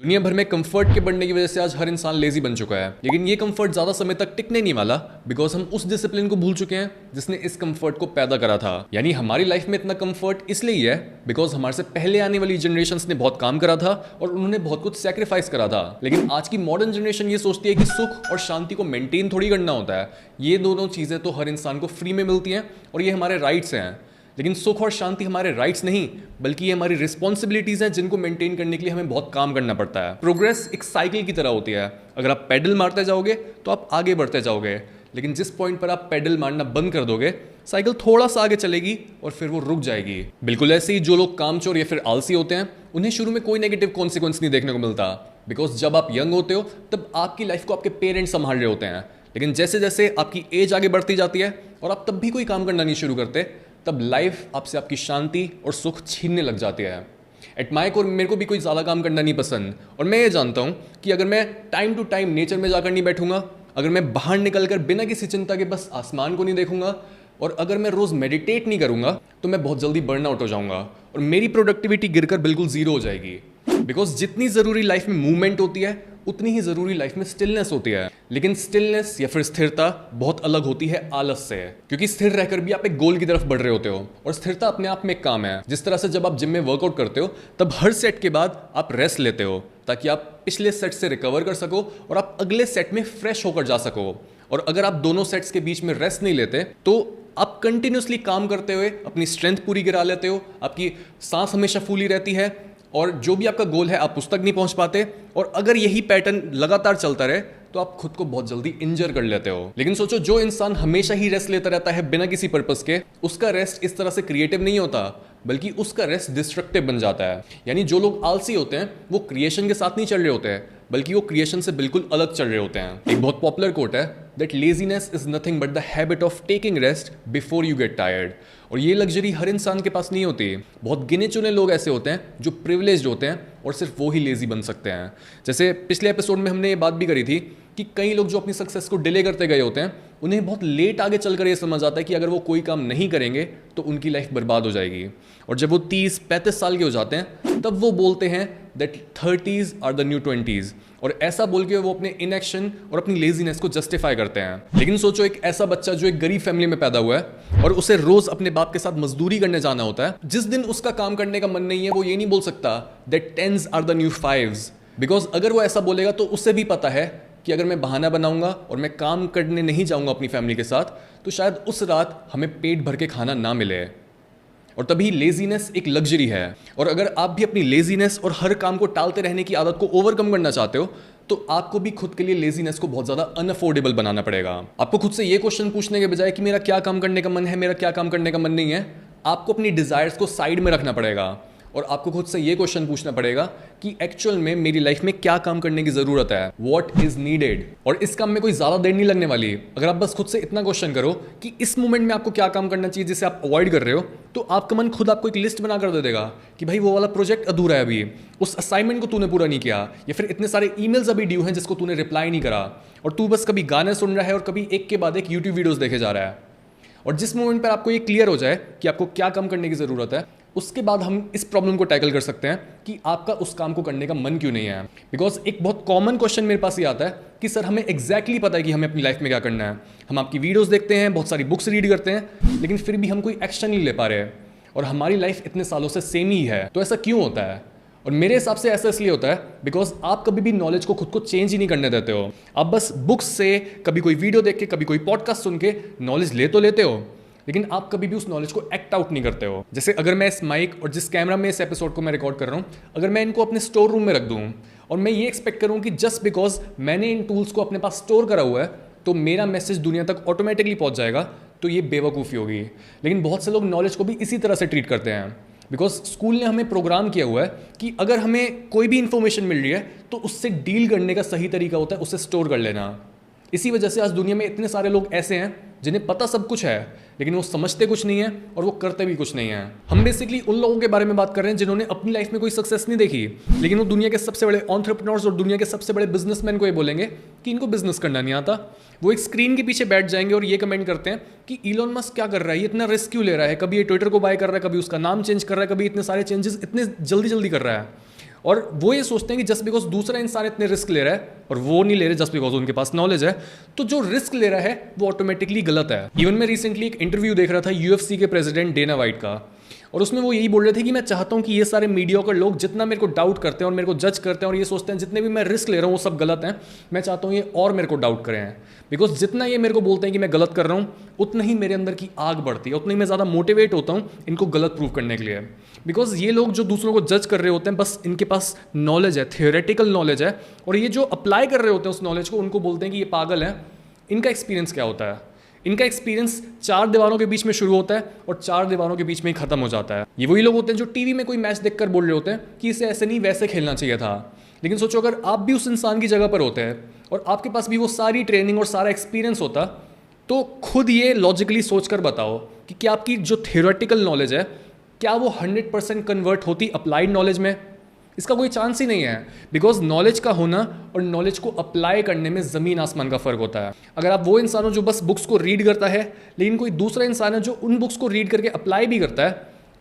दुनिया भर में कंफर्ट के बढ़ने की वजह से आज हर इंसान लेजी बन चुका है, लेकिन ये कंफर्ट ज्यादा समय तक टिकने नहीं वाला बिकॉज हम उस डिसिप्लिन को भूल चुके हैं जिसने इस कंफर्ट को पैदा करा था। यानी हमारी लाइफ में इतना कंफर्ट इसलिए ही है बिकॉज हमारे से पहले आने वाली जनरेशंस ने बहुत काम करा था और उन्होंने बहुत कुछ सैक्रिफाइस करा था। लेकिन आज की मॉडर्न जनरेशन ये सोचती है कि सुख और शांति को मेंटेन थोड़ी करना होता है। ये दोनों चीजें तो हर इंसान को फ्री में मिलती हैं और ये हमारे राइट्स हैं। लेकिन सुख और शांति हमारे राइट्स नहीं बल्कि ये हमारी रिस्पॉन्सिबिलिटीज हैं जिनको मेंटेन करने के लिए हमें बहुत काम करना पड़ता है। प्रोग्रेस एक साइकिल की तरह होती है। अगर आप पेडल मारते जाओगे तो आप आगे बढ़ते जाओगे, लेकिन जिस पॉइंट पर आप पेडल मारना बंद कर दोगे साइकिल थोड़ा सा आगे चलेगी और फिर वो रुक जाएगी। बिल्कुल ऐसे ही जो लोग कामचोर या फिर आलसी होते हैं उन्हें शुरू में कोई नेगेटिव कॉन्सिक्वेंस नहीं देखने को मिलता बिकॉज जब आप यंग होते हो तब आपकी लाइफ को आपके पेरेंट्स संभाल रहे होते हैं। लेकिन जैसे जैसे आपकी एज आगे बढ़ती जाती है और आप तब भी कोई काम करना नहीं शुरू करते तब लाइफ आपसे आपकी शांति और सुख छीनने लग जाती है। एट माई कोर मेरे को भी कोई ज़्यादा काम करना नहीं पसंद और मैं ये जानता हूँ कि अगर मैं टाइम टू टाइम नेचर में जाकर नहीं बैठूंगा, अगर मैं बाहर निकलकर बिना किसी चिंता के बस आसमान को नहीं देखूंगा और अगर मैं रोज़ मेडिटेट नहीं करूंगा तो मैं बहुत जल्दी बर्न आउट हो जाऊंगा और मेरी प्रोडक्टिविटी गिरकर बिल्कुल जीरो हो जाएगी। बिकॉज जितनी ज़रूरी लाइफ में मूवमेंट होती है उतनी ही ज़रूरी लाइफ में स्टिलनेस होती है। लेकिन स्टिलनेस या फिर स्थिरता बहुत अलग होती है आलस से, क्योंकि स्थिर रहकर भी आप एक गोल की तरफ बढ़ रहे होते हो और स्थिरता अपने आप में एक काम है। जिस तरह से जब आप जिम में वर्कआउट करते हो तब हर सेट के बाद आप रेस्ट लेते हो ताकि आप पिछले सेट से रिकवर कर सको और आप अगले सेट में फ्रेश होकर जा सको। और अगर आप दोनों सेट्स के बीच में रेस्ट नहीं लेते तो आप कंटिन्यूसली काम करते हुए अपनी स्ट्रेंथ पूरी गिरा लेते हो, आपकी सांस हमेशा फूली रहती है और जो भी आपका गोल है आप उस तक नहीं पहुंच पाते। और अगर यही पैटर्न लगातार चलता रहे तो आप खुद को बहुत जल्दी इंजर कर लेते हो। लेकिन सोचो, जो इंसान हमेशा ही रेस्ट लेता रहता है बिना किसी पर्पस के, उसका रेस्ट इस तरह से क्रिएटिव नहीं होता बल्कि उसका रेस्ट डिस्ट्रक्टिव बन जाता है। यानी जो लोग आलसी होते हैं वो क्रिएशन के साथ नहीं चल रहे होते हैं बल्कि वो क्रिएशन से बिल्कुल अलग चल रहे होते हैं। एक बहुत पॉपुलर कोट है that laziness is nothing but the habit of taking rest before you get tired. और ये लग्जरी हर इंसान के पास नहीं होती। बहुत गिने चुने लोग ऐसे होते हैं जो प्रिविलेज्ड होते हैं और सिर्फ वो ही लेजी बन सकते हैं। जैसे पिछले एपिसोड में हमने ये बात भी करी थी कि कई लोग जो अपनी सक्सेस को डिले करते गए होते हैं उन्हें बहुत लेट आगे चलकर ये समझ आता है कि अगर वो कोई काम नहीं करेंगे तो उनकी लाइफ बर्बाद हो जाएगी। और जब वो 30-35 साल के हो जाते हैं तब वो बोलते हैं that 30s are the new 20s और ऐसा बोल के वो अपने इनएक्शन और अपनी लेजीनेस को जस्टिफाई करते हैं। लेकिन सोचो, एक ऐसा बच्चा जो एक गरीब फैमिली में पैदा हुआ है और उसे रोज अपने बाप के साथ मजदूरी करने जाना होता है, जिस दिन उसका काम करने का मन नहीं है वो ये नहीं बोल सकता that 10s are the new 5s because अगर वो ऐसा बोलेगा तो उसे भी पता है कि अगर मैं बहाना बनाऊंगा और मैं काम करने नहीं जाऊंगा अपनी फैमिली के साथ तो शायद उस रात हमें पेट भर के खाना ना मिले। और तभी लेजीनेस एक लग्जरी है। और अगर आप भी अपनी लेजीनेस और हर काम को टालते रहने की आदत को ओवरकम करना चाहते हो तो आपको भी खुद के लिए लेजीनेस को बहुत ज़्यादा अनअफोर्डेबल बनाना पड़ेगा। आपको खुद से ये क्वेश्चन पूछने के बजाय कि मेरा क्या काम करने का मन है, मेरा क्या काम करने का मन नहीं है, आपको अपनी डिज़ायर्स को साइड में रखना पड़ेगा और आपको खुद से ये क्वेश्चन पूछना पड़ेगा कि एक्चुअल में मेरी लाइफ में क्या काम करने की ज़रूरत है, व्हाट इज़ नीडेड। और इस काम में कोई ज़्यादा देर नहीं लगने वाली। अगर आप बस खुद से इतना क्वेश्चन करो कि इस मोमेंट में आपको क्या काम करना चाहिए जिसे आप अवॉइड कर रहे हो, तो आपका मन खुद आपको एक लिस्ट बना कर दे देगा कि भाई वो वाला प्रोजेक्ट अधूरा है, अभी उस असाइनमेंट को तूने पूरा नहीं किया, या फिर इतने सारे ईमेल्स अभी ड्यू हैं जिसको तूने रिप्लाई नहीं करा और तू बस कभी गाने सुन रहा है और कभी एक के बाद एक यूट्यूब वीडियोज़ देखे जा रहा है। और जिस मोमेंट पर आपको ये क्लियर हो जाए कि आपको क्या काम करने की ज़रूरत है, उसके बाद हम इस प्रॉब्लम को टैकल कर सकते हैं कि आपका उस काम को करने का मन क्यों नहीं है। बिकॉज एक बहुत कॉमन क्वेश्चन मेरे पास ये आता है कि सर हमें एग्जैक्टली पता है कि हमें अपनी लाइफ में क्या करना है, हम आपकी वीडियोस देखते हैं, बहुत सारी बुक्स रीड करते हैं, लेकिन फिर भी हम कोई एक्शन नहीं ले पा रहे और हमारी लाइफ इतने सालों से सेम ही है। तो ऐसा क्यों होता है? और मेरे हिसाब से ऐसा इसलिए होता है बिकॉज आप कभी भी नॉलेज को खुद को चेंज ही नहीं करने देते हो। आप बस बुक्स से, कभी कोई वीडियो देख के, कभी कोई पॉडकास्ट सुन के नॉलेज ले तो लेते हो, लेकिन आप कभी भी उस नॉलेज को एक्ट आउट नहीं करते हो। जैसे अगर मैं इस माइक और जिस कैमरा में इस एपिसोड को मैं रिकॉर्ड कर रहा हूँ, अगर मैं इनको अपने स्टोर रूम में रख दूँ और मैं ये एक्सपेक्ट करूँ कि जस्ट बिकॉज मैंने इन टूल्स को अपने पास स्टोर करा हुआ है तो मेरा मैसेज दुनिया तक ऑटोमेटिकली पहुँच जाएगा, तो ये बेवकूफ़ी होगी। लेकिन बहुत से लोग नॉलेज को भी इसी तरह से ट्रीट करते हैं बिकॉज स्कूल ने हमें प्रोग्राम किया हुआ है कि अगर हमें कोई भी इंफॉर्मेशन मिल रही है तो उससे डील करने का सही तरीका होता है उसे स्टोर कर लेना। इसी वजह से आज दुनिया में इतने सारे लोग ऐसे हैं जिन्हें पता सब कुछ है लेकिन वो समझते कुछ नहीं है और वो करते भी कुछ नहीं है। हम बेसिकली उन लोगों के बारे में बात कर रहे हैं जिन्होंने अपनी लाइफ में कोई सक्सेस नहीं देखी, लेकिन वो दुनिया के सबसे बड़े एंटरप्रेन्योर्स और दुनिया के सबसे बड़े बिजनेसमैन को ये बोलेंगे कि इनको बिजनेस करना नहीं आता। वो एक स्क्रीन के पीछे बैठ जाएंगे और ये कमेंट करते हैं कि इलॉन मस्क क्या कर रहा है, ये इतना रिस्क क्यों ले रहा है, कभी ये ट्विटर को बाय कर रहा है, कभी उसका नाम चेंज कर रहा है, कभी इतने सारे चेंजेस इतने जल्दी जल्दी कर रहा है। और वो ये सोचते हैं कि जस्ट बिकॉज दूसरा इंसान इतने रिस्क ले रहा है और वो नहीं ले रहे जस्ट बिकॉज उनके पास नॉलेज है, तो जो रिस्क ले रहा है वो ऑटोमेटिकली गलत है। इवन मैं रिसेंटली एक इंटरव्यू देख रहा था UFC के प्रेसिडेंट डेना वाइट का, और उसमें वो यही बोल रहे थे कि मैं चाहता हूं कि ये सारे मीडियोकर लोग जितना मेरे को डाउट करते हैं और मेरे को जज करते हैं और ये सोचते हैं जितने भी मैं रिस्क ले रहा हूँ वो सब गलत हैं, मैं चाहता हूँ ये और मेरे को डाउट करें। बिकॉज जितना ये मेरे को बोलते हैं कि मैं गलत कर रहा हूँ, उतना ही मेरे अंदर की आग बढ़ती है, उतना ही मैं ज़्यादा मोटिवेट होता हूँ इनको गलत प्रूव करने के लिए। बिकॉज ये लोग जो दूसरों को जज कर रहे होते हैं, बस इनके पास नॉलेज है, थियोरेटिकल नॉलेज है, और ये जो अप्लाई कर रहे होते हैं उस नॉलेज को, उनको बोलते हैं कि ये पागल है। इनका एक्सपीरियंस क्या होता है? इनका एक्सपीरियंस 4 दीवारों के बीच में शुरू होता है और 4 दीवारों के बीच में ही खत्म हो जाता है। ये वही लोग होते हैं जो टीवी में कोई मैच देखकर बोल रहे होते हैं कि इसे ऐसे नहीं वैसे खेलना चाहिए था। लेकिन सोचो अगर आप भी उस इंसान की जगह पर होते हैं और आपके पास भी वो सारी ट्रेनिंग और सारा एक्सपीरियंस होता, तो खुद ये लॉजिकली सोचकर बताओ कि क्या आपकी जो थियोरेटिकल नॉलेज है क्या वो 100% कन्वर्ट होती अप्लाइड नॉलेज में? इसका कोई चांस ही नहीं है। बिकॉज नॉलेज का होना और नॉलेज को अप्लाई करने में ज़मीन आसमान का फ़र्क होता है। अगर आप वो इंसान हो जो बस बुक्स को रीड करता है, लेकिन कोई दूसरा इंसान है जो उन बुक्स को रीड करके अप्लाई भी करता है,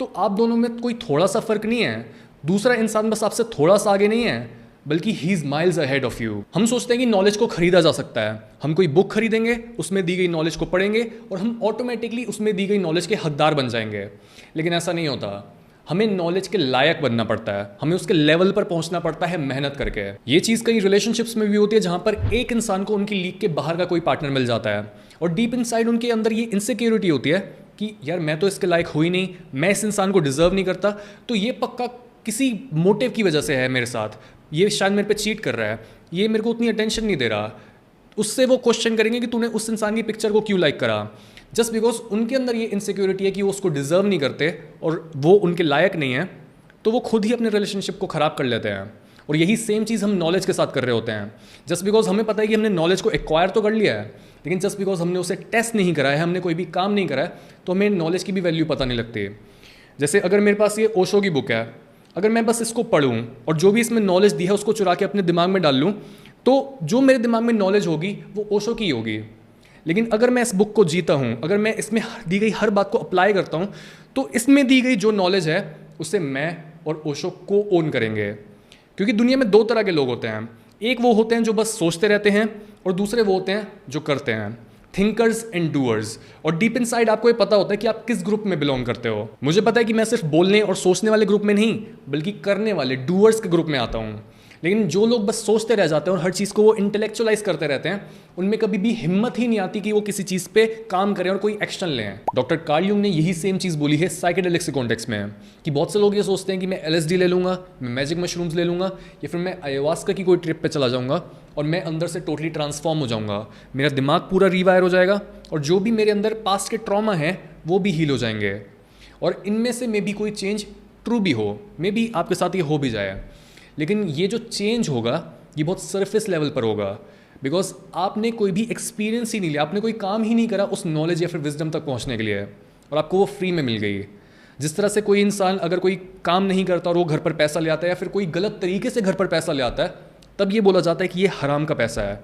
तो आप दोनों में कोई थोड़ा सा फ़र्क नहीं है। दूसरा इंसान बस आपसे थोड़ा सा आगे नहीं है, बल्कि he is miles ahead of you. हम सोचते हैं कि नॉलेज को खरीदा जा सकता है। हम कोई बुक खरीदेंगे, उसमें दी गई नॉलेज को पढ़ेंगे और हम ऑटोमेटिकली उसमें दी गई नॉलेज के हकदार बन जाएंगे। लेकिन ऐसा नहीं होता। हमें नॉलेज के लायक बनना पड़ता है, हमें उसके लेवल पर पहुंचना पड़ता है मेहनत करके। ये चीज़ कई रिलेशनशिप्स में भी होती है, जहां पर एक इंसान को उनकी लीग के बाहर का कोई पार्टनर मिल जाता है और डीप इनसाइड उनके अंदर ये इनसिक्योरिटी होती है कि यार मैं तो इसके लायक हुई नहीं, मैं इस इंसान को डिजर्व नहीं करता, तो ये पक्का किसी मोटिव की वजह से है मेरे साथ, ये शायद मेरे पे चीट कर रहा है, ये मेरे को उतनी अटेंशन नहीं दे रहा। उससे वो क्वेश्चन करेंगे कि तूने उस इंसान की पिक्चर को क्यों लाइक करा, जस्ट बिकॉज उनके अंदर ये इनसिक्योरिटी है कि वो उसको डिजर्व नहीं करते और वो उनके लायक नहीं है, तो वो खुद ही अपने रिलेशनशिप को ख़राब कर लेते हैं। और यही सेम चीज़ हम नॉलेज के साथ कर रहे होते हैं। जस्ट बिकॉज हमें पता है कि हमने नॉलेज को एक्वायर तो कर लिया है, लेकिन जस्ट बिकॉज हमने उसे टेस्ट नहीं करा है, हमने कोई भी काम नहीं करा है, तो हमें नॉलेज की भी वैल्यू पता नहीं लगती। जैसे अगर मेरे पास ये ओशो की बुक है, अगर मैं बस इसको पढ़ूँ और जो भी इसमें नॉलेज दी है उसको चुरा के अपने दिमाग में डाल लूँ, तो जो मेरे दिमाग में नॉलेज होगी वो ओशो की होगी। लेकिन अगर मैं इस बुक को जीता हूँ, अगर मैं इसमें दी गई हर बात को अप्लाई करता हूँ, तो इसमें दी गई जो नॉलेज है उसे मैं और ओशो को ओन करेंगे। क्योंकि दुनिया में 2 तरह के लोग होते हैं, एक वो होते हैं जो बस सोचते रहते हैं और दूसरे वो होते हैं जो करते हैं, थिंकर्स एंड डूअर्स। और डीप इनसाइड आपको ये पता होता है कि आप किस ग्रुप में बिलोंग करते हो। मुझे पता है कि मैं सिर्फ बोलने और सोचने वाले ग्रुप में नहीं, बल्कि करने वाले डूअर्स के ग्रुप में आता हूँ। लेकिन जो लोग बस सोचते रह जाते हैं और हर चीज़ को वो इंटेलेक्चुअलाइज करते रहते हैं, उनमें कभी भी हिम्मत ही नहीं आती कि वो किसी चीज़ पे काम करें और कोई एक्शन लें। डॉक्टर कार्ल युंग ने यही सेम चीज़ बोली है साइकेडेलिक्स के कॉन्टेक्स्ट में, कि बहुत से लोग ये सोचते हैं कि मैं LSD ले लूँगा, मैं मैजिक मशरूम्स ले लूँगा, या फिर मैं ayahuasca की कोई ट्रिप पे चला जाऊँगा और मैं अंदर से टोटली ट्रांसफॉर्म हो जाऊँगा, मेरा दिमाग पूरा रीवायर हो जाएगा और जो भी मेरे अंदर पास्ट के ट्रॉमा है वो भी हील हो जाएंगे। और इनमें से मे बी कोई चेंज ट्रू भी हो, मे बी आपके साथ ये हो भी जाए, लेकिन ये जो चेंज होगा ये बहुत सरफेस लेवल पर होगा। बिकॉज आपने कोई भी एक्सपीरियंस ही नहीं लिया, आपने कोई काम ही नहीं करा उस नॉलेज या फिर विजडम तक पहुंचने के लिए, और आपको वो फ्री में मिल गई। जिस तरह से कोई इंसान अगर कोई काम नहीं करता और वो घर पर पैसा ले आता है या फिर कोई गलत तरीके से घर पर पैसा ले आता है, तब ये बोला जाता है कि ये हराम का पैसा है।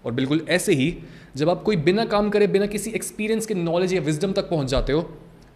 और बिल्कुल ऐसे ही जब आप कोई बिना काम करे, बिना किसी एक्सपीरियंस के नॉलेज या विजडम तक पहुंच जाते हो,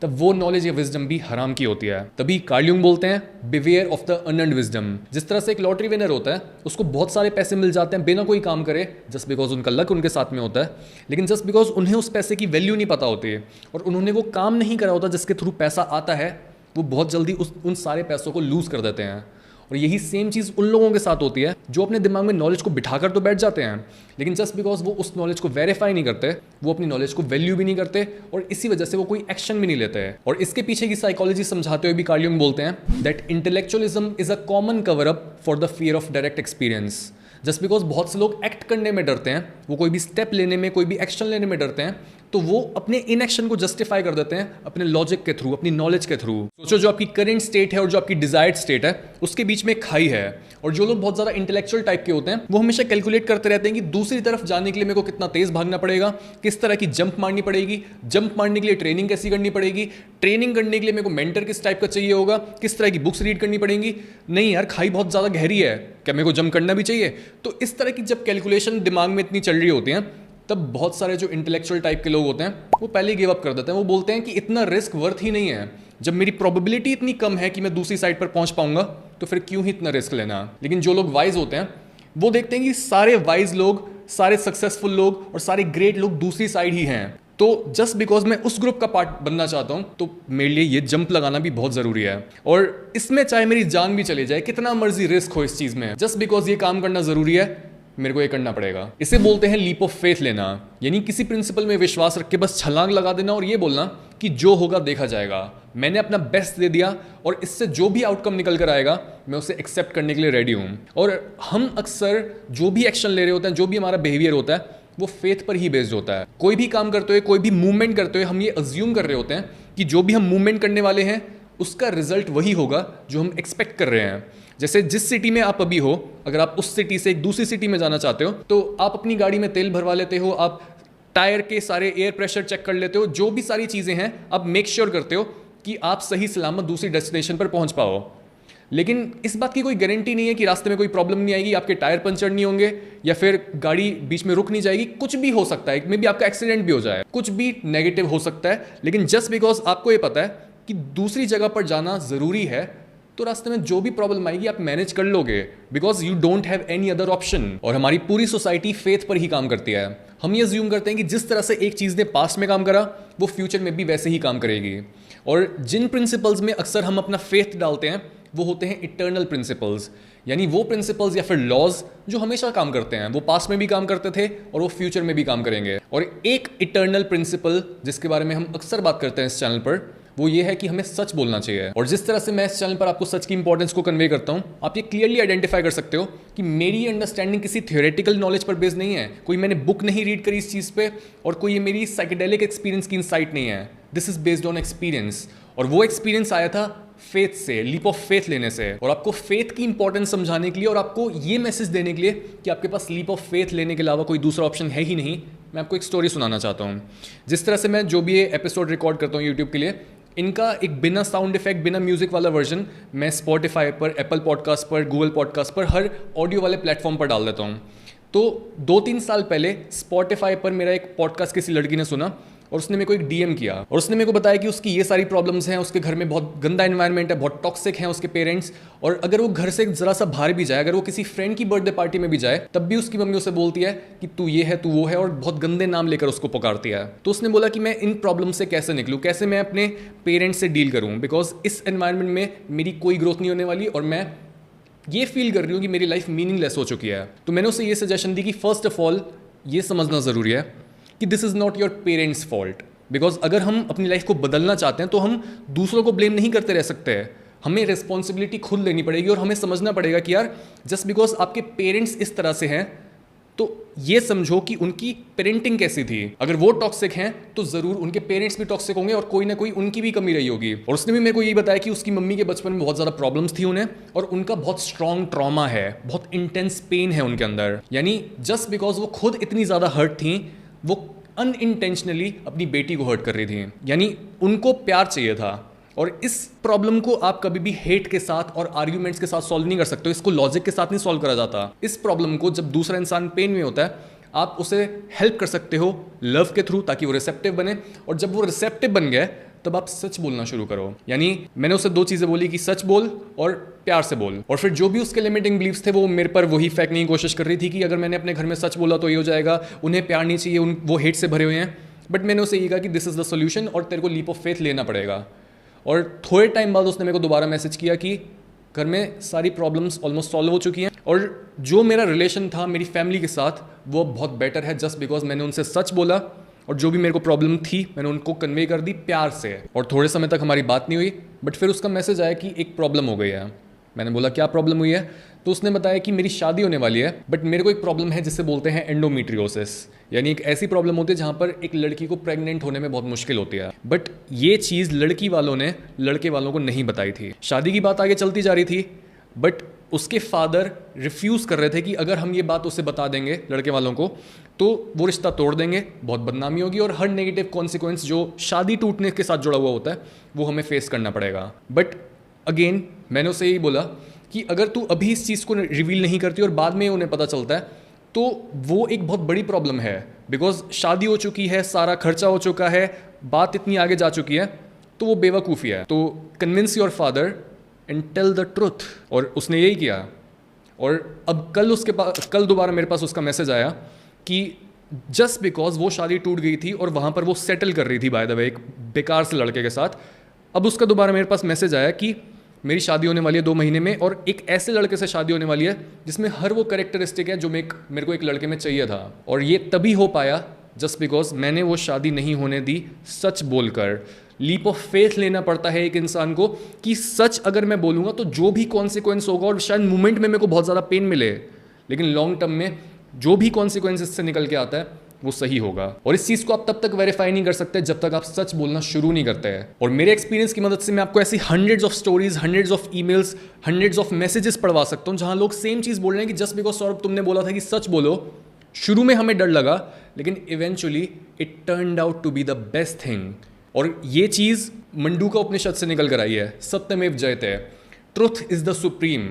तब वो नॉलेज या विजडम भी हराम की होती है। तभी कार्ल युंग बोलते हैं beware of the unearned wisdom. जिस तरह से एक लॉटरी विनर होता है, उसको बहुत सारे पैसे मिल जाते हैं बिना कोई काम करे, जस्ट बिकॉज उनका लक उनके साथ में होता है, लेकिन जस्ट बिकॉज उन्हें उस पैसे की वैल्यू नहीं पता होती है और उन्होंने वो काम नहीं करा होता जिसके थ्रू पैसा आता है, वो बहुत जल्दी उन सारे पैसों को लूज कर देते हैं। और यही सेम चीज़ उन लोगों के साथ होती है जो अपने दिमाग में नॉलेज को बिठाकर तो बैठ जाते हैं, लेकिन जस्ट बिकॉज वो उस नॉलेज को वेरीफाई नहीं करते, वो अपनी नॉलेज को वैल्यू भी नहीं करते और इसी वजह से वो कोई एक्शन भी नहीं लेते हैं। और इसके पीछे की साइकोलॉजी समझाते हुए भी कार्ल युंग बोलते हैं that intellectualism is a common cover up for the fear of direct experience. Just because बहुत से लोग एक्ट करने में डरते हैं, वो कोई भी स्टेप लेने में, कोई भी एक्शन लेने में डरते हैं, तो वो अपने इनएक्शन को जस्टिफाई कर देते हैं अपने लॉजिक के थ्रू, अपनी नॉलेज के थ्रू। सोचो जो आपकी करंट स्टेट है और जो आपकी डिजायर्ड स्टेट है, उसके बीच में खाई है। और जो लोग बहुत ज़्यादा इंटेलेक्चुअल टाइप के होते हैं, वो हमेशा कैलकुलेट करते रहते हैं कि दूसरी तरफ जाने के लिए मेरे को कितना तेज भागना पड़ेगा, किस तरह की जंप मारनी पड़ेगी, जंप मारने के लिए ट्रेनिंग कैसी करनी पड़ेगी, ट्रेनिंग करने के लिए मेरे को मेंटर किस टाइप का चाहिए होगा, किस तरह की बुक्स रीड करनी पड़ेंगी। नहीं यार, खाई बहुत ज़्यादा गहरी है, क्या मेरे को जंप करना भी चाहिए? तो इस तरह की जब कैलकुलेशन दिमाग में इतनी चल रही होती हैं, तब बहुत सारे जो इंटेलेक्चुअल टाइप के लोग होते हैं वो पहले ही गिव अप कर देते हैं। वो बोलते हैं कि इतना रिस्क वर्थ ही नहीं है, जब मेरी प्रोबेबिलिटी इतनी कम है कि मैं दूसरी साइड पर पहुंच पाऊंगा, तो फिर क्यों ही इतना रिस्क लेना। लेकिन जो लोग वाइज होते हैं वो देखते हैं कि सारे वाइज लोग, सारे सक्सेसफुल लोग और सारे ग्रेट लोग दूसरी साइड ही हैं, तो जस्ट बिकॉज मैं उस ग्रुप का पार्ट बनना चाहता हूं तो मेरे लिए ये जंप लगाना भी बहुत जरूरी है। और इसमें चाहे मेरी जान भी चली जाए, कितना मर्जी रिस्क हो इस चीज में, जस्ट बिकॉज ये काम करना जरूरी है, मेरे को ये करना पड़ेगा। इसे बोलते हैं लीप ऑफ फेथ लेना, यानी किसी प्रिंसिपल में विश्वास रख के बस छलांग लगा देना और ये बोलना कि जो होगा देखा जाएगा, मैंने अपना बेस्ट दे दिया और इससे जो भी आउटकम निकल कर आएगा मैं उसे एक्सेप्ट करने के लिए रेडी हूं। और हम अक्सर जो भी एक्शन ले रहे होते हैं, जो भी हमारा बिहेवियर होता है, वो फेथ पर ही बेस्ड होता है। कोई भी काम करते हुए, कोई भी मूवमेंट करते हुए हम ये अज्यूम कर रहे होते हैं कि जो भी हम मूवमेंट करने वाले हैं उसका रिजल्ट वही होगा जो हम एक्सपेक्ट कर रहे हैं। जैसे जिस सिटी में आप अभी हो, अगर आप उस सिटी से एक दूसरी सिटी में जाना चाहते हो तो आप अपनी गाड़ी में तेल भरवा लेते हो, आप टायर के सारे एयर प्रेशर चेक कर लेते हो, जो भी सारी चीज़ें हैं आप मेक श्योर करते हो कि आप सही सलामत दूसरी डेस्टिनेशन पर पहुंच पाओ। लेकिन इस बात की कोई गारंटी नहीं है कि रास्ते में कोई प्रॉब्लम नहीं आएगी, आपके टायर पंचर नहीं होंगे या फिर गाड़ी बीच में रुक नहीं जाएगी। कुछ भी हो सकता है, मे बी आपका एक्सीडेंट भी हो जाए, कुछ भी नेगेटिव हो सकता है। लेकिन जस्ट बिकॉज आपको ये पता है कि दूसरी जगह पर जाना ज़रूरी है तो रास्ते में जो भी प्रॉब्लम आएगी आप मैनेज कर लोगे, because you don't have any other option. और हमारी पूरी सोसाइटी फेथ पर ही काम करती है। हम ये अज्यूम करते हैं कि जिस तरह से एक चीज़ ने पास्ट में काम करा वो फ्यूचर में भी वैसे ही काम करेगी। और जिन प्रिंसिपल्स में अक्सर हम अपना फेथ डालते हैं वो होते हैं इटर्नल प्रिंसिपल्स, यानी वो प्रिंसिपल्स या फिर लॉज जो हमेशा काम करते हैं, वो पास्ट में भी काम करते थे और वो फ्यूचर में भी काम करेंगे। और एक इटर्नल प्रिंसिपल जिसके बारे में हम अक्सर बात करते हैं इस चैनल पर, वो ये है कि हमें सच बोलना चाहिए। और जिस तरह से मैं इस चैनल पर आपको सच की इंपॉर्टेंस को कन्वे करता हूँ, आप ये क्लियरली आइडेंटिफाई कर सकते हो कि मेरी अंडरस्टैंडिंग किसी थियोरेटिकल नॉलेज पर बेस्ड नहीं है, कोई मैंने बुक नहीं रीड करी इस चीज़ पे, और कोई ये मेरी साइकेडेलिक एक्सपीरियंस की इंसाइट नहीं है। This is based on experience, और वो एक्सपीरियंस आया था फेथ से, लीप ऑफ फेथ लेने से। और आपको फेथ की इंपॉर्टेंस समझाने के लिए और आपको ये मैसेज देने के लिए कि आपके पास लीप ऑफ फेथ लेने के अलावा कोई दूसरा ऑप्शन है ही नहीं, मैं आपको एक स्टोरी सुनाना चाहता हूँ। जिस तरह से मैं जो भी ये एपिसोड रिकॉर्ड करता हूँ यूट्यूब के लिए, इनका एक बिना साउंड इफेक्ट, बिना म्यूजिक वाला वर्जन मैं स्पॉटिफाई पर, एप्पल पॉडकास्ट पर, गूगल पॉडकास्ट पर, हर ऑडियो वाले प्लेटफॉर्म पर डाल देता हूँ। तो 2-3 साल पहले स्पॉटिफाई पर मेरा एक पॉडकास्ट किसी लड़की ने सुना और उसने मेरे को एक डीएम किया और उसने मेरे को बताया कि उसकी ये सारी प्रॉब्लम्स हैं, उसके घर में बहुत गंदा एनवायरनमेंट है, बहुत टॉक्सिक हैं उसके पेरेंट्स, और अगर वो घर से जरा सा बाहर भी जाए, अगर वो किसी फ्रेंड की बर्थडे पार्टी में भी जाए, तब भी उसकी मम्मी उसे बोलती है कि तू ये है, तू वो है, और बहुत गंदे नाम लेकर उसको पुकारती है। तो उसने बोला कि मैं इन प्रॉब्लम से कैसे निकलूँ, कैसे मैं अपने पेरेंट्स से डील करूँ, बिकॉज इस एनवायरनमेंट में मेरी कोई ग्रोथ नहीं होने वाली और मैं ये फील कर रही हूँ कि मेरी लाइफ मीनिंगलेस हो चुकी है। तो मैंने उसे ये सजेशन दी कि फर्स्ट ऑफ ऑल ये समझना ज़रूरी है कि this is not your parents fault, because अगर हम अपनी लाइफ को बदलना चाहते हैं तो हम दूसरों को ब्लेम नहीं करते रह सकते हैं, हमें रिस्पॉन्सिबिलिटी खुद लेनी पड़ेगी और हमें समझना पड़ेगा कि यार जस्ट बिकॉज आपके पेरेंट्स इस तरह से हैं तो ये समझो कि उनकी पेरेंटिंग कैसी थी। अगर वो टॉक्सिक हैं तो ज़रूर उनके पेरेंट्स भी टॉक्सिक होंगे और कोई ना कोई उनकी भी कमी रही होगी। और उसने भी मेरे को यही बताया कि उसकी मम्मी के बचपन में बहुत ज़्यादा प्रॉब्लम्स थी उन्हें, और उनका बहुत स्ट्रॉन्ग ट्रॉमा है, बहुत इंटेंस पेन है उनके अंदर। यानी जस्ट बिकॉज वो खुद इतनी ज़्यादा हर्ट थी, वो अनइंटेंशनली अपनी बेटी को हर्ट कर रही थी, यानी उनको प्यार चाहिए था। और इस प्रॉब्लम को आप कभी भी हेट के साथ और आर्ग्यूमेंट्स के साथ सॉल्व नहीं कर सकते हो, इसको लॉजिक के साथ नहीं सॉल्व करा जाता। इस प्रॉब्लम को जब दूसरा इंसान पेन में होता है आप उसे हेल्प कर सकते हो लव के थ्रू, ताकि वो रिसेप्टिव बने, और जब वो रिसेप्टिव बन गए तब आप सच बोलना शुरू करो। यानी मैंने उसे 2 चीज़ें बोली कि सच बोल और प्यार से बोल। और फिर जो भी उसके लिमिटिंग बिलीव्स थे वो मेरे पर वही फेंकने की कोशिश कर रही थी कि अगर मैंने अपने घर में सच बोला तो ये हो जाएगा, उन्हें प्यार नहीं चाहिए, वो हेट से भरे हुए हैं। बट मैंने उसे ये कहा कि दिस इज़ द सोल्यूशन और तेरे को लीप ऑफ फेथ लेना पड़ेगा। और थोड़े टाइम बाद उसने मेरे को दोबारा मैसेज किया कि घर में सारी प्रॉब्लम्स ऑलमोस्ट सॉल्व हो चुकी हैं और जो मेरा रिलेशन था मेरी फैमिली के साथ वो बहुत बेटर है, जस्ट बिकॉज मैंने उनसे सच बोला और जो भी मेरे को प्रॉब्लम थी मैंने उनको कन्वे कर दी प्यार से। और थोड़े समय तक हमारी बात नहीं हुई, बट फिर उसका मैसेज आया कि एक प्रॉब्लम हो गई है। मैंने बोला क्या प्रॉब्लम हुई है? तो उसने बताया कि मेरी शादी होने वाली है, बट मेरे को एक प्रॉब्लम है जिसे बोलते हैं एंडोमेट्रियोसिस, यानी एक ऐसी प्रॉब्लम होती है जहाँ पर एक लड़की को प्रेग्नेंट होने में बहुत मुश्किल होती है। बट ये चीज़ लड़की वालों ने लड़के वालों को नहीं बताई थी। शादी की बात आगे चलती जा रही थी, बट उसके फादर रिफ्यूज़ कर रहे थे कि अगर हम ये बात उसे बता देंगे लड़के वालों को तो वो रिश्ता तोड़ देंगे, बहुत बदनामी होगी और हर नेगेटिव कॉन्सिक्वेंस जो शादी टूटने के साथ जुड़ा हुआ होता है वो हमें फेस करना पड़ेगा। बट अगेन मैंने उसे यही बोला कि अगर तू अभी इस चीज़ को रिवील नहीं करती और बाद में उन्हें पता चलता है तो वो एक बहुत बड़ी प्रॉब्लम है, बिकॉज शादी हो चुकी है, सारा खर्चा हो चुका है, बात इतनी आगे जा चुकी है, तो वो बेवकूफ़ी है। तो convince your father and tell the truth. और उसने यही किया। और अब कल दोबारा मेरे पास उसका मैसेज आया कि जस्ट बिकॉज वो शादी टूट गई थी और वहाँ पर वो सेटल कर रही थी बाय द वे एक बेकार से लड़के के साथ, अब उसका दोबारा मेरे पास मैसेज आया कि मेरी शादी होने वाली है 2 महीने में और एक ऐसे लड़के से शादी होने वाली है जिसमें हर वो कैरेक्टरिस्टिक है जो मेरे को एक लड़के में चाहिए था। और ये तभी हो पाया जस्ट बिकॉज मैंने वो शादी नहीं होने दी सच बोलकर। लीप ऑफ फेथ लेना पड़ता है एक इंसान को कि सच अगर मैं बोलूँगा तो जो भी कॉन्सिक्वेंस होगा, और शायद मोमेंट में मेरे को बहुत ज़्यादा पेन मिले, लेकिन लॉन्ग टर्म में जो भी कॉन्सिक्वेंस इससे निकल के आता है वो सही होगा। और इस चीज़ को आप तब तक वेरीफाई नहीं कर सकते जब तक आप सच बोलना शुरू नहीं करते हैं। और मेरे एक्सपीरियंस की मदद से मैं आपको ऐसी hundreds of stories, hundreds of emails, hundreds of messages पढ़वा सकता हूँ जहाँ लोग सेम चीज़ बोल रहे हैं कि जस्ट बिकॉज सौरभ तुमने बोला था कि सच बोलो, शुरू में हमें डर लगा लेकिन eventually it turned out to be the best thing. और ये चीज़ मंडूका उपनिषद से निकल कर आई है, सत्यमेव जयते, ट्रुथ इज द सुप्रीम।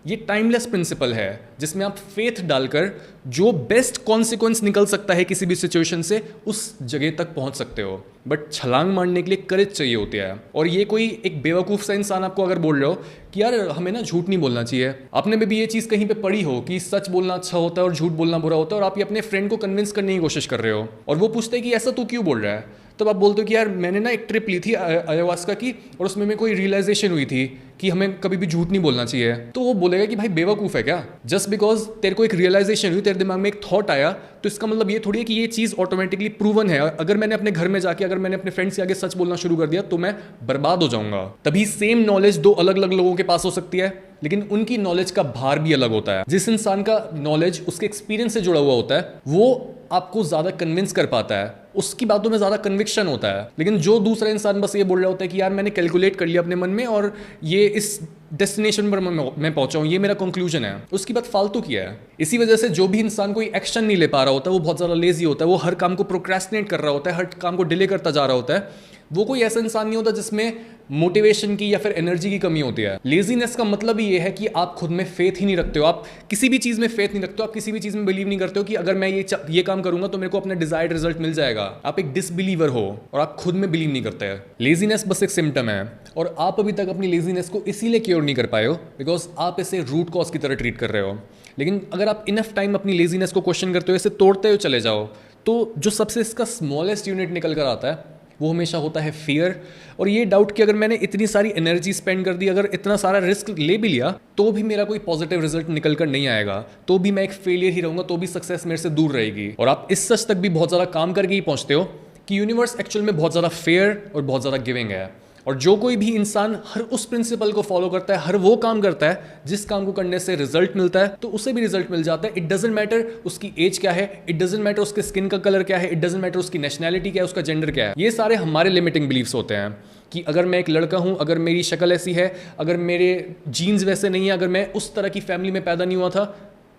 ये टाइमलेस प्रिंसिपल है जिसमें आप फेथ डालकर जो बेस्ट कॉन्सिक्वेंस निकल सकता है किसी भी सिचुएशन से उस जगह तक पहुंच सकते हो। बट छलांग मारने के लिए करेज चाहिए होती है। और ये कोई एक बेवकूफ़ सा इंसान आपको अगर बोल रहे हो कि यार हमें ना झूठ नहीं बोलना चाहिए, आपने भी ये चीज़ कहीं पे पढ़ी हो कि सच बोलना अच्छा होता है और झूठ बोलना बुरा होता है, और आप ये अपने फ्रेंड को कन्विंस करने की कोशिश कर रहे हो और वो पूछते हैं कि ऐसा तू क्यों बोल रहा है, तब आप बोलते हो कि यार मैंने ना एक ट्रिप ली थी ayahuasca की और उसमें मेरे को रियलाइजेशन हुई थी कि हमें कभी भी झूठ नहीं बोलना चाहिए। तो वो बोलेगा कि भाई बेवकूफ़ है क्या, जस्ट बिकॉज तेरे को एक रियलाइजेशन हुई, तेरे दिमाग में एक थॉट आया, तो इसका मतलब ये थोड़ी है कि ये चीज़ ऑटोमेटिकली प्रूवन है। अगर मैंने अपने घर में जाके अगर मैंने अपने फ्रेंड्स के आगे सच बोलना शुरू कर दिया तो मैं बर्बाद हो जाऊंगा। तभी सेम नॉलेज 2 अलग अलग लोगों के पास हो सकती है लेकिन उनकी नॉलेज का भार भी अलग होता है। जिस इंसान का नॉलेज उसके एक्सपीरियंस से जुड़ा हुआ होता है वो आपको ज़्यादा कन्विंस कर पाता है, उसकी बातों में ज़्यादा कन्विक्शन होता है। लेकिन जो दूसरा इंसान बस ये बोल रहा होता है कि यार मैंने कैलकुलेट कर लिया अपने मन में और ये इस डेस्टिनेशन पर मैं पहुंचा हूँ, ये मेरा कंक्लूजन है, उसकी बात फालतू की है। इसी वजह से जो भी इंसान कोई एक्शन नहीं ले पा रहा होता है वो बहुत ज़्यादा लेजी होता है, वो हर काम को प्रोक्रेस्टिनेट कर रहा होता है, हर काम को डिले करता जा रहा होता है। वो कोई ऐसा इंसान नहीं होता जिसमें मोटिवेशन की या फिर एनर्जी की कमी होती है। लेजीनेस का मतलब ही ये है कि आप खुद में फेथ ही नहीं रखते हो, आप किसी भी चीज़ में फेथ नहीं रखते हो, आप किसी भी चीज़ में बिलीव नहीं करते हो कि अगर मैं ये काम करूंगा तो मेरे को अपना डिजायर्ड रिजल्ट मिल जाएगा। आप एक डिसबिलीवर हो और आप खुद में बिलीव नहीं करते हैं। लेजीनेस बस एक सिम्टम है और आप अभी तक अपनी लेजीनेस को इसीलिए क्योर नहीं कर पाए हो बिकॉज आप इसे रूट कॉज की तरह ट्रीट कर रहे हो। लेकिन अगर आप इनफ टाइम अपनी लेजीनेस को क्वेश्चन करते हो, इसे तोड़ते हुए चले जाओ, तो जो सबसे इसका स्मॉलेस्ट यूनिट निकल कर आता है वो हमेशा होता है फियर। और ये डाउट कि अगर मैंने इतनी सारी एनर्जी स्पेंड कर दी, अगर इतना सारा रिस्क ले भी लिया तो भी मेरा कोई पॉजिटिव रिजल्ट निकल कर नहीं आएगा, तो भी मैं एक फेलियर ही रहूंगा, तो भी सक्सेस मेरे से दूर रहेगी। और आप इस सच तक भी बहुत ज़्यादा काम करके ही पहुंचते हो कि यूनिवर्स एक्चुअल में बहुत ज़्यादा फेयर और बहुत ज़्यादा गिविंग है। और जो कोई भी इंसान हर उस प्रिंसिपल को फॉलो करता है, हर वो काम करता है जिस काम को करने से रिजल्ट मिलता है, तो उसे भी रिजल्ट मिल जाता है। इट डजेंट मैटर उसकी एज क्या है, इट डजेंट मैटर उसके स्किन का कलर क्या है, इट डजेंट मैटर उसकी नेशनैलिटी क्या है, उसका जेंडर क्या है। ये सारे हमारे लिमिटिंग बिलीफ्स होते हैं कि अगर मैं एक लड़का हूँ, अगर मेरी शक्ल ऐसी है, अगर मेरे जीन्स वैसे नहीं है, अगर मैं उस तरह की फैमिली में पैदा नहीं हुआ था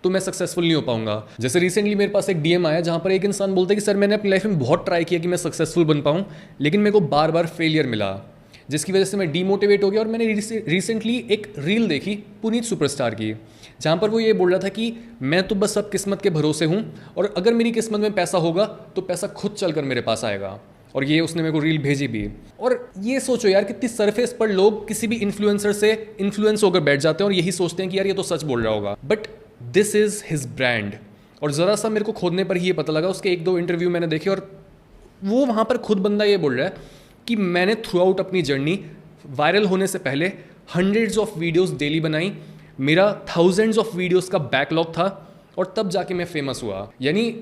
तो मैं सक्सेसफुल नहीं हो पाऊंगा। जैसे रिसेंटली मेरे पास एक डीएम आया जहाँ पर एक इंसान बोलता है कि सर मैंने अपनी लाइफ में बहुत ट्राई किया कि मैं सक्सेसफुल बन पाऊँ लेकिन मेरे को बार बार फेलियर मिला, जिसकी वजह से मैं डीमोटिवेट हो गया। और मैंने रिसेंटली एक रील देखी पुनीत सुपरस्टार की जहाँ पर वो ये बोल रहा था कि मैं तो बस अब किस्मत के भरोसे हूँ और अगर मेरी किस्मत में पैसा होगा तो पैसा खुद चलकर मेरे पास आएगा। और ये उसने मेरे को रील भेजी भी। और ये सोचो यार कितनी सरफेस पर लोग किसी भी इन्फ्लुएंसर से इन्फ्लुएंस होकर बैठ जाते हैं और यही सोचते हैं कि यार ये तो सच बोल रहा होगा, but this is his brand. और ज़रा सा मेरे को खोदने पर ही ये पता लगा, उसके 1-2 इंटरव्यू मैंने देखे और वो वहाँ पर खुद बंदा ये बोल रहा है कि मैंने थ्रू आउट अपनी जर्नी वायरल होने से पहले हंड्रेड्स ऑफ वीडियोस डेली बनाई, मेरा थाउजेंड्स ऑफ वीडियोस का बैकलॉग था और तब जाके मैं फेमस हुआ। यानी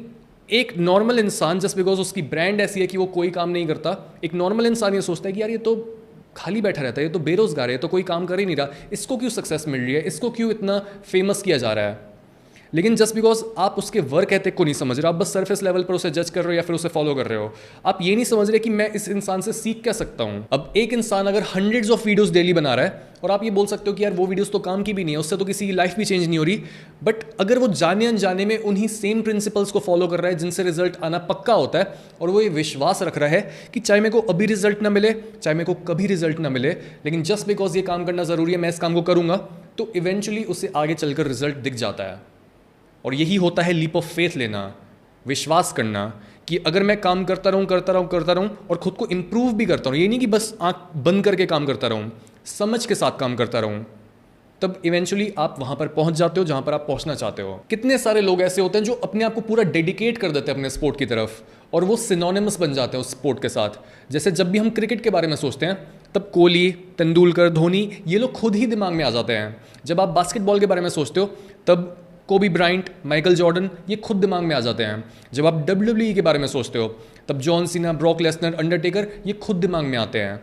एक नॉर्मल इंसान जस्ट बिकॉज उसकी ब्रांड ऐसी है कि वो कोई काम नहीं करता, एक नॉर्मल इंसान ये सोचता है कि यार ये तो खाली बैठा रहता है, ये तो बेरोजगार है, ये तो कोई काम कर ही नहीं रहा, इसको क्यों सक्सेस मिल रही है, इसको क्यों इतना फेमस किया जा रहा है। लेकिन जस्ट बिकॉज आप उसके वर्क एथिक को नहीं समझ रहे, आप बस सरफेस लेवल पर उसे जज कर रहे हो या फिर उसे फॉलो कर रहे हो, आप ये नहीं समझ रहे कि मैं इस इंसान से सीख क्या सकता हूँ। अब एक इंसान अगर हंड्रेड्स ऑफ वीडियोस डेली बना रहा है और आप ये बोल सकते हो कि यार वो वीडियोस तो काम की भी नहीं है, उससे तो किसी की लाइफ भी चेंज नहीं हो रही, बट अगर वो जाने अनजाने में उन्हीं सेम प्रिंसिपल्स को फॉलो कर रहा है जिनसे रिजल्ट आना पक्का होता है और वो ये विश्वास रख रहा है कि चाहे मेरे को अभी रिजल्ट ना मिले, चाहे मेरे को कभी रिजल्ट ना मिले, लेकिन जस्ट बिकॉज ये काम करना ज़रूरी है, मैं इस काम को करूँगा, तो इवेंचुअली उसे आगे चलकर रिजल्ट दिख जाता है। और यही होता है लीप ऑफ फेथ लेना, विश्वास करना कि अगर मैं काम करता रहूं और खुद को इंप्रूव भी करता रहूं, ये नहीं कि बस आंख बंद करके काम करता रहूं, समझ के साथ काम करता रहूं, तब इवेंचुअली आप वहां पर पहुंच जाते हो जहां पर आप पहुंचना चाहते हो। कितने सारे लोग ऐसे होते हैं जो अपने आप को पूरा डेडिकेट कर देते हैं अपने स्पोर्ट की तरफ, और वो सिनोनिमस बन जाते हैं उस स्पोर्ट के साथ। जैसे जब भी हम क्रिकेट के बारे में सोचते हैं तब कोहली, तेंदुलकर, धोनी, ये लोग खुद ही दिमाग में आ जाते हैं। जब आप बास्केटबॉल के बारे में सोचते हो तब कोबी ब्रायंट, माइकल जॉर्डन, ये खुद दिमाग में आ जाते हैं। जब आप WWE के बारे में सोचते हो तब John Cena, Brock Lesnar, Undertaker, ये खुद दिमाग में आते हैं,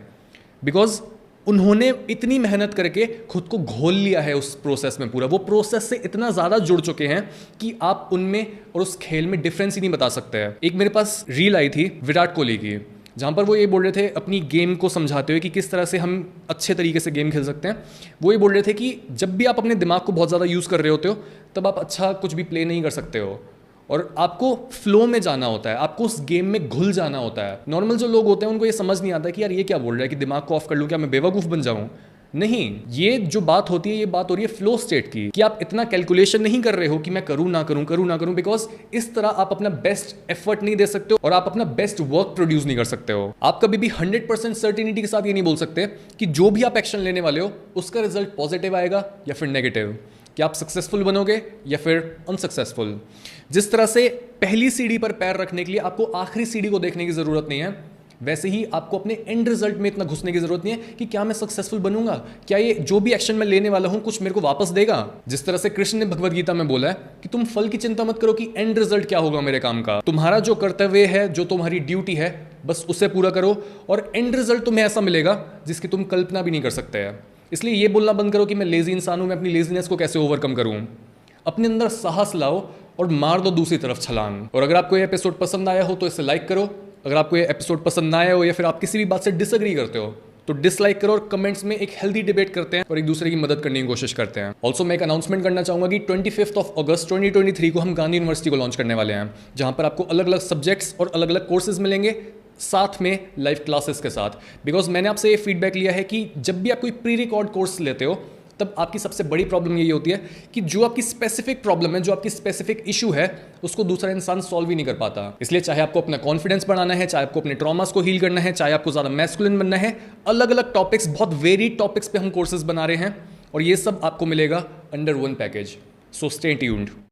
बिकॉज उन्होंने इतनी मेहनत करके खुद को घोल लिया है उस प्रोसेस में। पूरा वो प्रोसेस से इतना ज़्यादा जुड़ चुके हैं कि आप उनमें और उस खेल में डिफरेंस ही नहीं बता सकते हैं। एक मेरे पास रील आई थी विराट कोहली की, जहाँ पर वो ये बोल रहे थे अपनी गेम को समझाते हुए कि किस तरह से हम अच्छे तरीके से गेम खेल सकते हैं। वो ये बोल रहे थे कि जब भी आप अपने दिमाग को बहुत ज़्यादा यूज़ कर रहे होते हो तब आप अच्छा कुछ भी प्ले नहीं कर सकते हो, और आपको फ्लो में जाना होता है, आपको उस गेम में घुल जाना होता है। नॉर्मल जो लोग होते हैं उनको ये समझ नहीं आता कि यार ये क्या बोल रहा है कि दिमाग को ऑफ कर लूँ, क्या मैं बेवकूफ़ बन जाऊँ? नहीं, ये जो बात होती है ये बात हो रही है फ्लो स्टेट की, कि आप इतना कैलकुलेशन नहीं कर रहे हो कि मैं करूँ ना करूँ, करूँ ना करूँ, बिकॉज इस तरह आप अपना बेस्ट एफर्ट नहीं दे सकते हो और आप अपना बेस्ट वर्क प्रोड्यूस नहीं कर सकते हो। आप कभी भी 100% सर्टिनिटी के साथ ये नहीं बोल सकते कि जो भी आप एक्शन लेने वाले हो उसका रिजल्ट पॉजिटिव आएगा या फिर नेगेटिव, कि आप सक्सेसफुल बनोगे या फिर अनसक्सेसफुल। जिस तरह से पहली सीढ़ी पर पैर रखने के लिए आपको आखिरी सीढ़ी को देखने की जरूरत नहीं है, वैसे ही आपको अपने एंड रिजल्ट में इतना घुसने की जरूरत नहीं है कि क्या मैं सक्सेसफुल बनूंगा, क्या ये जो भी एक्शन मैं लेने वाला हूं कुछ मेरे को वापस देगा। जिस तरह से कृष्ण ने भगवद गीता में बोला है कि तुम फल की चिंता मत करो कि एंड रिजल्ट क्या होगा मेरे काम का, तुम्हारा जो कर्तव्य है, जो तुम्हारी ड्यूटी है, बस उसे पूरा करो और एंड रिजल्ट तुम्हें ऐसा मिलेगा जिसकी तुम कल्पना भी नहीं कर सकते हैं। इसलिए ये बोलना बंद करो कि मैं लेजी इंसान हूं, मैं अपनी लेजीनेस को कैसे ओवरकम करूं। अपने अंदर साहस लाओ और मार दो दूसरी तरफ छलांग। और अगर आपको ये एपिसोड पसंद आया हो तो इसे लाइक करो। अगर आपको ये एपिसोड पसंद ना आया हो या फिर आप किसी भी बात से डिसएग्री करते हो तो डिसलाइक करो और कमेंट्स में एक हेल्दी डिबेट करते हैं और एक दूसरे की मदद करने की कोशिश करते हैं। ऑल्सो मैं एक अनाउंसमेंट करना चाहूंगा कि 25 अगस्त 2023 को हम गांधी यूनिवर्सिटी को लॉन्च करने वाले हैं, जहां पर आपको अलग अलग सब्जेक्ट्स और अलग अलग कोर्सेज मिलेंगे साथ में लाइव क्लासेस के साथ। बिकॉज मैंने आपसे ये फीडबैक लिया है कि जब भी आप कोई प्री रिकॉर्ड कोर्स लेते हो तब आपकी सबसे बड़ी प्रॉब्लम यही होती है कि जो आपकी स्पेसिफिक प्रॉब्लम है, जो आपकी स्पेसिफिक इशू है, उसको दूसरा इंसान सॉल्व ही नहीं कर पाता। इसलिए चाहे आपको अपना कॉन्फिडेंस बढ़ाना है, चाहे आपको अपने ट्रॉमास को हील करना है, चाहे आपको ज़्यादा मैस्कुलिन बनना है, अलग अलग टॉपिक्स, बहुत वेरीड टॉपिक्स पे हम कोर्सेज बना रहे हैं और ये सब आपको मिलेगा under one package. So stay tuned.